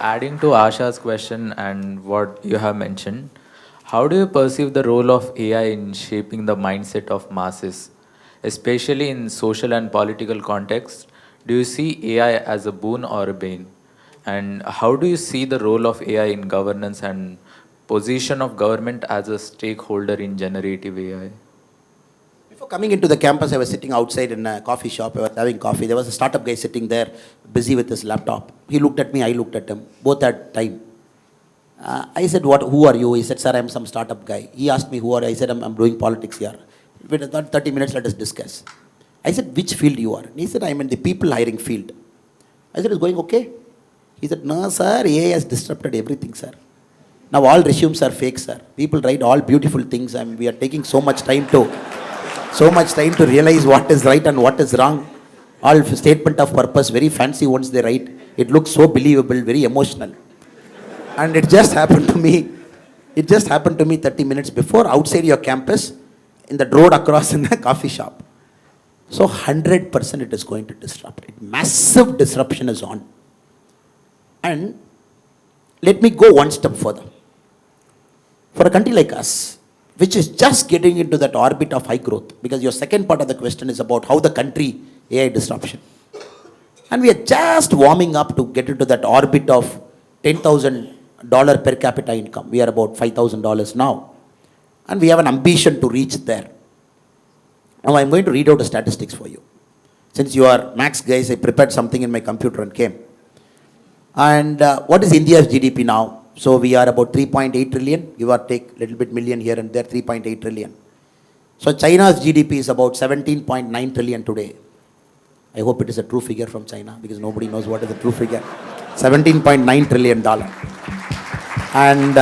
adding to Asha's question and what you have mentioned, how do you perceive the role of AI in shaping the mindset of masses, especially in social and political context? Do you see AI as a boon or a bane? And how do you see the role of AI in governance and position of government as a stakeholder in generative AI? Before coming into the campus, I was sitting outside in a coffee shop. I was having coffee. There was a startup guy sitting there, busy with his laptop. He looked at me, I looked at him. Both had time. I said, who are you? He said, sir, I'm some startup guy. He asked me, who are you? I said, I'm doing politics here. Within 30 minutes, let us discuss. I said, which field you are? And he said, I'm in the people hiring field. I said, it's going okay? He said, no, sir, AI has disrupted everything, sir. Now all resumes are fake, sir. People write all beautiful things, and we are taking so much time to realize what is right and what is wrong. All statement of purpose, very fancy ones they write. It looks so believable, very emotional. And it just happened to me 30 minutes before, outside your campus, in the road across in the coffee shop. So 100% it is going to disrupt. Massive disruption is on. And let me go one step further. For a country like us, which is just getting into that orbit of high growth, because your second part of the question is about how the country AI disruption. And we are just warming up to get into that orbit of $10,000 per capita income. We are about $5,000 now. And we have an ambition to reach there. Now I'm going to read out the statistics for you. Since you are max guys, I prepared something in my computer and came. And what is India's GDP now? So we are about 3.8 trillion, give or take a little bit million here and there, 3.8 trillion. So China's GDP is about 17.9 trillion today. I hope it is a true figure from China, because nobody knows what is the true figure. $17.9 trillion. And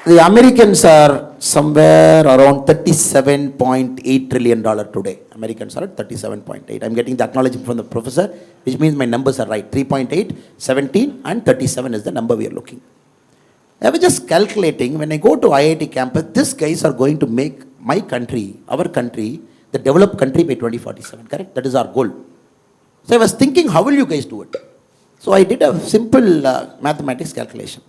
the Americans are somewhere around $37.8 trillion today. Americans are at 37.8. I'm getting the acknowledgement from the professor, which means my numbers are right. 3.8, 17 and 37 is the number we are looking. I was just calculating, when I go to IIT campus, these guys are going to make my country, our country, the developed country by 2047, correct? That is our goal. So I was thinking, how will you guys do it? So I did a simple mathematics calculation.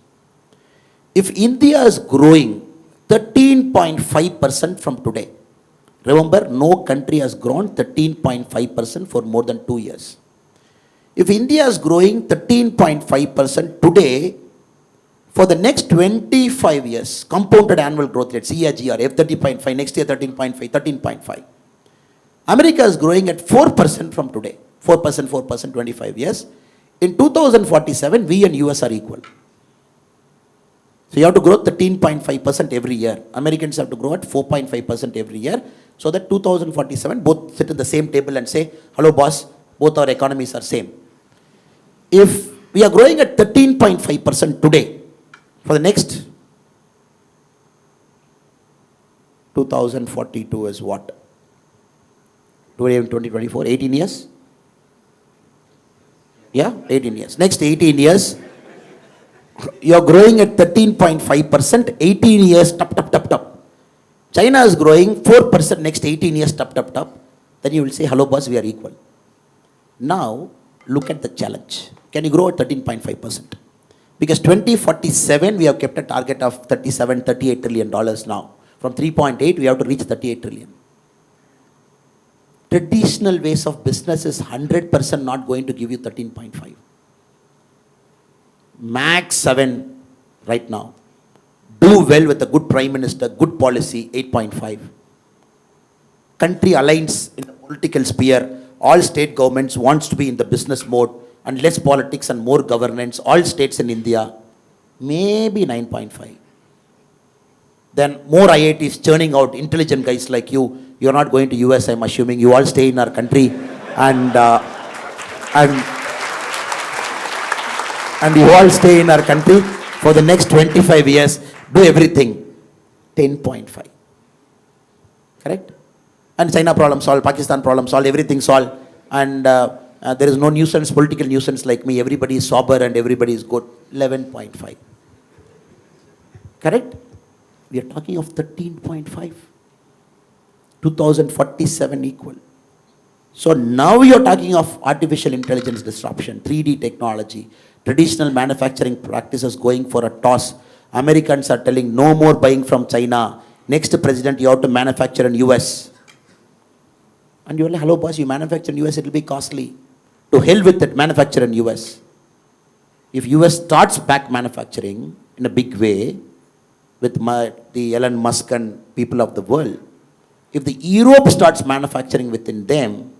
If India is growing 13.5% from today, remember, no country has grown 13.5% for more than 2 years. If India is growing 13.5% today, for the next 25 years, compounded annual growth rate, CAGR, F30.5, next year 13.5, 13.5. America is growing at 4% from today, 4%, 25 years. In 2047, we and US are equal. So you have to grow 13.5% every year. Americans have to grow at 4.5% every year. So that 2047, both sit at the same table and say, hello boss, both our economies are same. If we are growing at 13.5% today, for the next 2042 is what? Today in 2024, 18 years? Yeah, 18 years. Next 18 years, you are growing at 13.5%, 18 years, top. China is growing 4% next 18 years, top. Then you will say, hello boss, we are equal. Now, look at the challenge. Can you grow at 13.5%? Because 2047, we have kept a target of $38 trillion now. From 3.8, we have to reach 38 trillion. Traditional ways of business is 100% not going to give you 13.5. Max 7 right now. Do well with a good prime minister, good policy, 8.5. Country aligns in the political sphere. All state governments wants to be in the business mode and less politics and more governance. All states in India, maybe 9.5. Then more IITs churning out intelligent guys like you. You're not going to US, I'm assuming. You all stay in our country and you all stay in our country for the next 25 years. Do everything. 10.5. Correct? And China problem solved, Pakistan problem solved, everything solved. And there is no nuisance, political nuisance like me. Everybody is sober and everybody is good. 11.5. Correct? We are talking of 13.5. 2047 equal. So now you're talking of artificial intelligence disruption, 3D technology. traditional manufacturing practices going for a toss. Americans are telling no more buying from China. Next president, you have to manufacture in US. And you're like, hello boss, you manufacture in US, it will be costly. To hell with it, manufacture in US. If US starts back manufacturing in a big way, with the Elon Musk and people of the world, if the Europe starts manufacturing within them,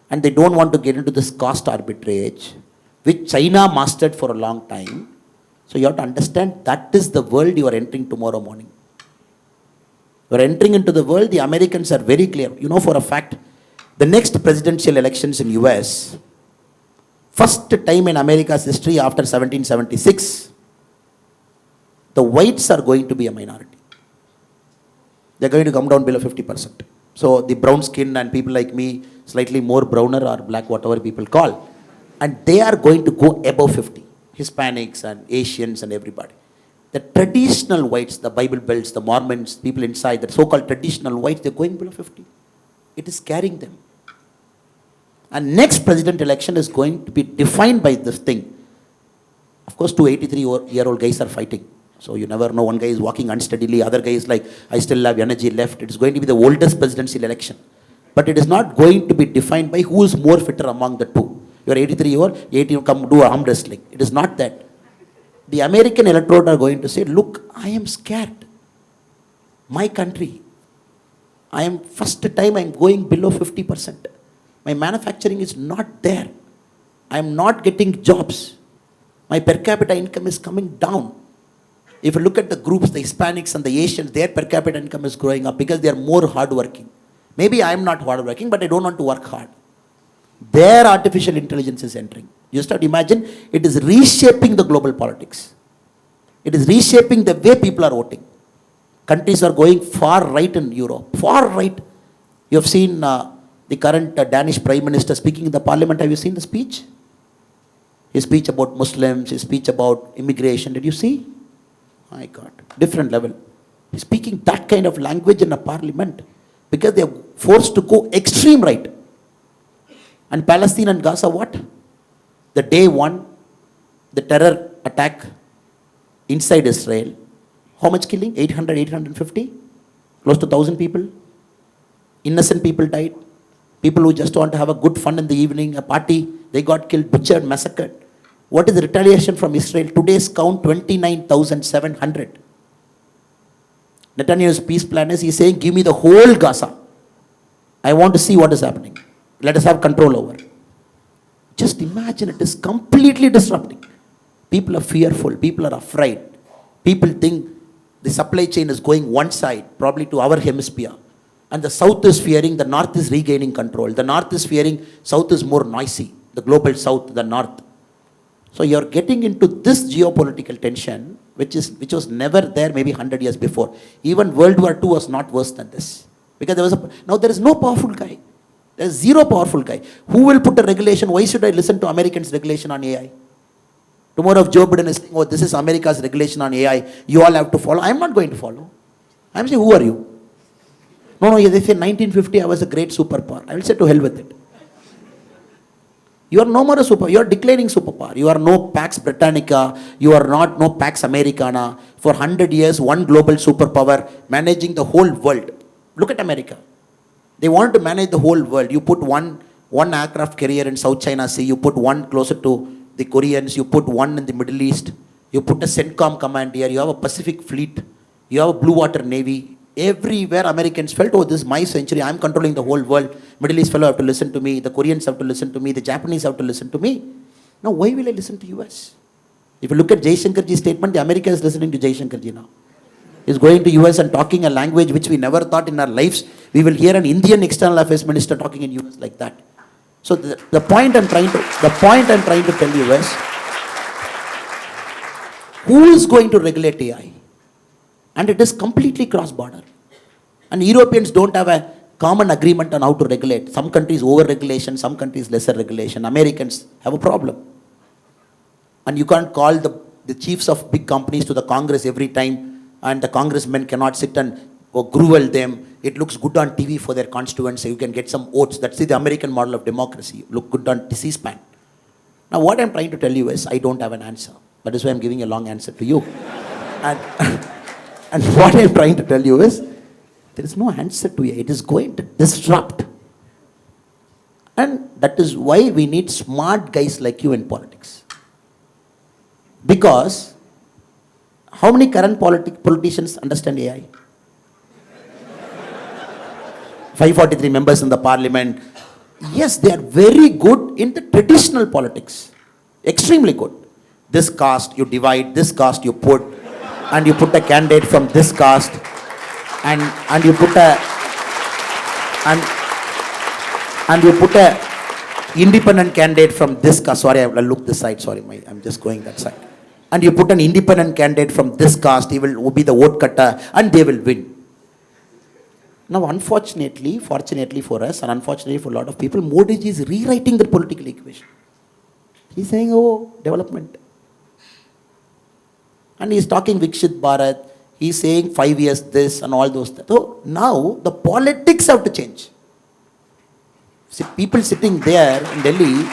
and they don't want to get into this cost arbitrage, which China mastered for a long time, so you have to understand that is the world you are entering tomorrow morning. You are entering into the world, the Americans are very clear. You know for a fact, the next presidential elections in US, first time in America's history after 1776, the whites are going to be a minority. They're going to come down below 50%. So the brown skin and people like me, slightly more browner or black, whatever people call, and they are going to go above 50. Hispanics and Asians and everybody. The traditional whites, the Bible Belts, the Mormons, people inside, the so-called traditional whites, they're going below 50. It is carrying them. And next president election is going to be defined by this thing. Of course, two 83-year-old guys are fighting. So you never know, one guy is walking unsteadily, other guy is like, I still have energy left. It's going to be the oldest presidential election. But it is not going to be defined by who is more fitter among the two. You are 83-year-old, 80, come do arm wrestling. It is not that. The American electorate are going to say, look, I am scared. My country, first time I am going below 50%. My manufacturing is not there. I am not getting jobs. My per capita income is coming down. If you look at the groups, the Hispanics and the Asians, their per capita income is growing up because they are more hardworking. Maybe I am not hardworking, but I don't want to work hard. Their artificial intelligence is entering. You start to imagine, it is reshaping the global politics. It is reshaping the way people are voting. Countries are going far right in Europe, far right. You have seen the current Danish Prime Minister speaking in the parliament. Have you seen the speech? His speech about Muslims, his speech about immigration. Did you see? My God, different level. He's speaking that kind of language in a parliament because they are forced to go extreme right. And Palestine and Gaza, what? The day one, the terror attack inside Israel. How much killing? 800, 850? Close to 1,000 people. Innocent people died. People who just want to have a good fun in the evening, a party, they got killed, butchered, massacred. What is the retaliation from Israel? Today's count, 29,700. Netanyahu's peace plan is, he's saying, give me the whole Gaza. I want to see what is happening. Let us have control over. Just imagine, it is completely disrupting. People are fearful. People are afraid. People think the supply chain is going one side, probably to our hemisphere. And the South is fearing, the North is regaining control. The North is fearing, South is more noisy. The global South, the North. So you're getting into this geopolitical tension, which was never there maybe 100 years before. Even World War II was not worse than this. Because now there is no powerful guy. There is zero powerful guy. Who will put a regulation? Why should I listen to Americans' regulation on AI? Tomorrow if Joe Biden is saying, oh, this is America's regulation on AI, you all have to follow. I'm not going to follow. I'm saying, who are you? No, they say 1950 I was a great superpower. I will say to hell with it. You are no more a superpower. You are declining superpower. You are no Pax Britannica. You are not no Pax Americana. For 100 years, one global superpower managing the whole world. Look at America. They want to manage the whole world. You put one aircraft carrier in South China Sea. You put one closer to the Koreans. You put one in the Middle East. You put a CENTCOM command here. You have a Pacific fleet. You have a blue water navy. Everywhere Americans felt, oh, this is my century. I'm controlling the whole world. Middle East fellow have to listen to me. The Koreans have to listen to me. The Japanese have to listen to me. Now, why will I listen to US? If you look at Jaishankarji's statement, the America is listening to Jaishankarji now. He's going to US and talking a language which we never thought in our lives. We will hear an Indian external affairs minister talking in US like that. So the point I'm trying to tell you is, who is going to regulate AI? And it is completely cross-border. And Europeans don't have a common agreement on how to regulate. Some countries over-regulation, some countries lesser regulation. Americans have a problem. And you can't call the chiefs of big companies to the Congress every time, and the congressmen cannot sit and gruel them. It looks good on TV for their constituents, so you can get some votes. That's the American model of democracy. Look good on C-SPAN. Now what I'm trying to tell you is, I don't have an answer. That is why I'm giving a long answer to you. And, and what I'm trying to tell you is, there is no answer to it. It is going to disrupt. And that is why we need smart guys like you in politics. Because, how many current politicians understand AI? 543 members in the parliament. Yes, they are very good in the traditional politics. Extremely good. This caste you divide, this caste you put, and you put a candidate from this caste, and you put a and you put a independent candidate from this caste. Sorry, I will look this side. Sorry, I'm just going that side. And you put an independent candidate from this caste. He will be the vote cutter, and they will win. Now, unfortunately, fortunately for us, and unfortunately for a lot of people, Modi ji is rewriting the political equation. He's saying, oh, development. And he's talking Vikshit Bharat. He's saying 5 years this and all those things. So now the politics have to change. See, people sitting there in Delhi,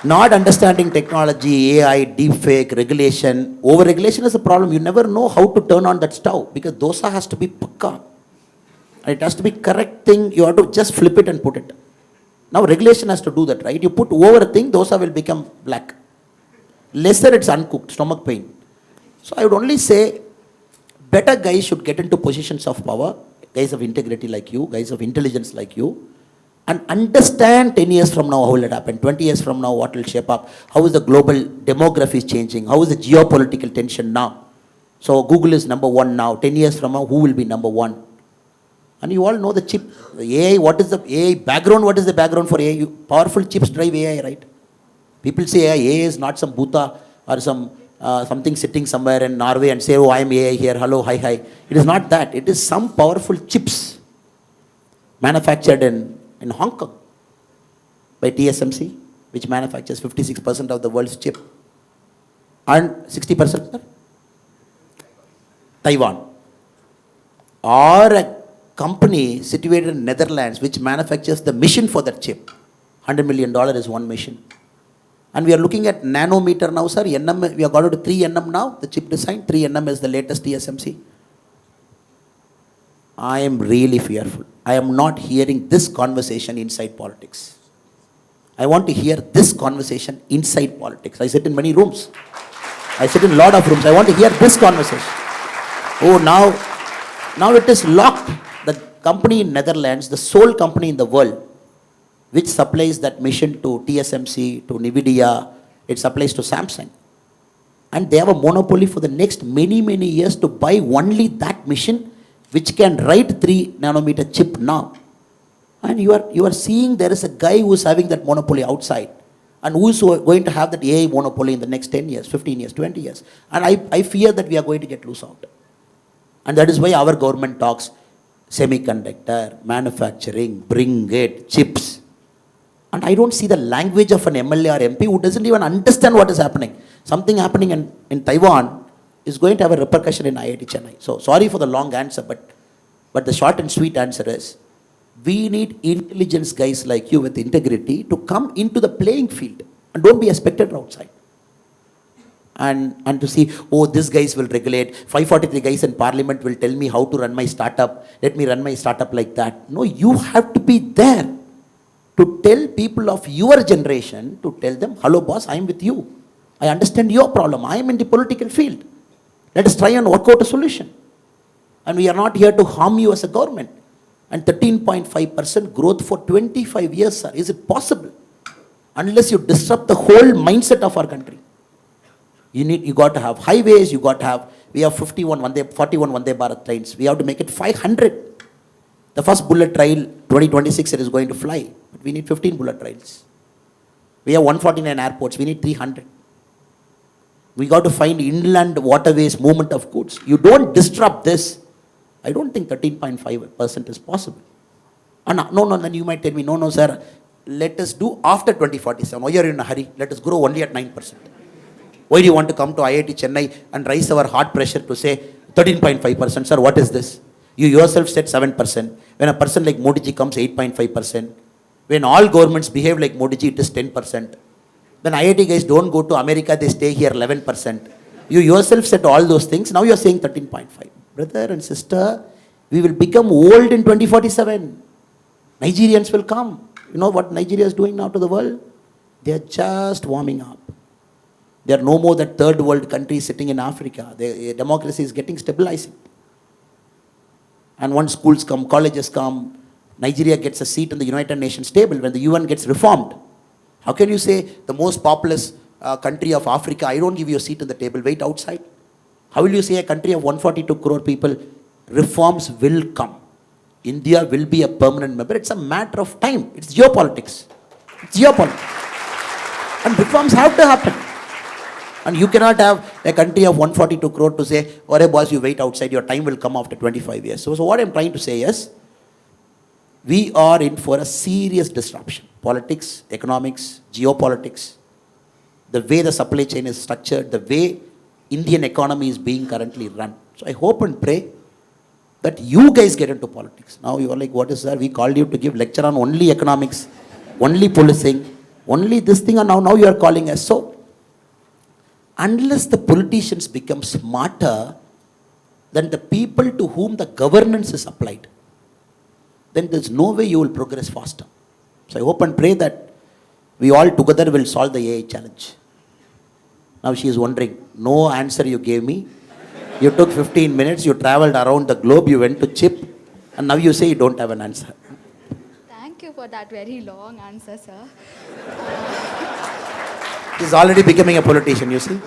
not understanding technology, AI, deepfake, regulation. Over-regulation is a problem. You never know how to turn on that stove because dosa has to be pakka. And it has to be correct thing. You have to just flip it and put it. Now regulation has to do that, right? You put over a thing, dosa will become black. Lesser it's uncooked, stomach pain. So I would only say, better guys should get into positions of power, guys of integrity like you, guys of intelligence like you, and understand 10 years from now how will it happen, 20 years from now what will shape up, how is the global demography changing, how is the geopolitical tension now. So Google is number one now, 10 years from now who will be number one? And you all know the chip, the AI, what is the AI background, what is the background for AI? Powerful chips drive AI, right? People say AI is not some Bhuta or some something sitting somewhere in Norway and say, oh, I am AI here, hello, hi, hi. It is not that. It is some powerful chips manufactured in Hong Kong by TSMC, which manufactures 56% of the world's chip. And 60%? Taiwan. Or a company situated in Netherlands which manufactures the mission for that chip. $100 million is one mission. And we are looking at nanometer now, sir. NM, we have got to 3 nm now, the chip design. 3 nm is the latest TSMC. I am really fearful. I am not hearing this conversation inside politics. I want to hear this conversation inside politics. I sit in many rooms. I sit in a lot of rooms. I want to hear this conversation. Oh, now it is locked. The company in Netherlands, the sole company in the world, which supplies that mission to TSMC, to NVIDIA, it supplies to Samsung. And they have a monopoly for the next many, many years to buy only that mission which can write 3 nanometer chip now. And you are seeing there is a guy who is having that monopoly outside and who is going to have that AI monopoly in the next 10 years, 15 years, 20 years. And I fear that we are going to get loose out. And that is why our government talks semiconductor, manufacturing, bring it, chips. And I don't see the language of an MLA or MP who doesn't even understand what is happening. Something happening in Taiwan is going to have a repercussion in IIT Chennai. So sorry for the long answer, but the short and sweet answer is, we need intelligence guys like you with integrity to come into the playing field and don't be a spectator outside. And to see, oh, these guys will regulate, 543 guys in parliament will tell me how to run my startup, let me run my startup like that. No, you have to be there to tell people of your generation, to tell them, hello boss, I am with you. I understand your problem. I am in the political field. Let us try and work out a solution. And we are not here to harm you as a government. And 13.5% growth for 25 years, sir. Is it possible? Unless you disrupt the whole mindset of our country. You got to have highways, you got to have, we have 41 Vande Bharat trains. We have to make it 500. The first bullet train, 2026, it is going to fly. But we need 15 bullet trains. We have 149 airports, we need 300. We got to find inland waterways, movement of goods. You don't disrupt this, I don't think 13.5% is possible. And no, then you might tell me, no, sir, let us do after 2047. Why are you in a hurry? Let us grow only at 9%. Why do you want to come to IIT Chennai and raise our heart pressure to say 13.5%? Sir, what is this? You yourself said 7%. When a person like Modi ji comes, 8.5%. When all governments behave like Modi ji, it is 10%. Then IIT guys don't go to America, they stay here 11%. You yourself said all those things, now you're saying 13.5. Brother and sister, we will become old in 2047. Nigerians will come. You know what Nigeria is doing now to the world? They are just warming up. They are no more that third world country sitting in Africa. The democracy is getting stabilizing. And once schools come, colleges come, Nigeria gets a seat in the United Nations table when the UN gets reformed. How can you say the most populous country of Africa, I don't give you a seat in the table, wait outside? How will you say a country of 142 crore people, reforms will come? India will be a permanent member. It's a matter of time. It's geopolitics. It's geopolitics. And reforms have to happen. And you cannot have a country of 142 crore to say, "Alright, boss, you wait outside, your time will come after 25 years. So what I'm trying to say is, we are in for a serious disruption. Politics, economics, geopolitics, the way the supply chain is structured, the way Indian economy is being currently run. So I hope and pray that you guys get into politics. Now you are like, what is that? We called you to give lecture on only economics, only policing, only this thing, and now you are calling us. So, unless the politicians become smarter than the people to whom the governance is applied, then there's no way you will progress faster. So I hope and pray that we all together will solve the AI challenge. Now she is wondering, no answer you gave me. You took 15 minutes, you traveled around the globe, you went to CHIP, and now you say you don't have an answer. Thank you for that very long answer, sir. He's already becoming a politician, you see.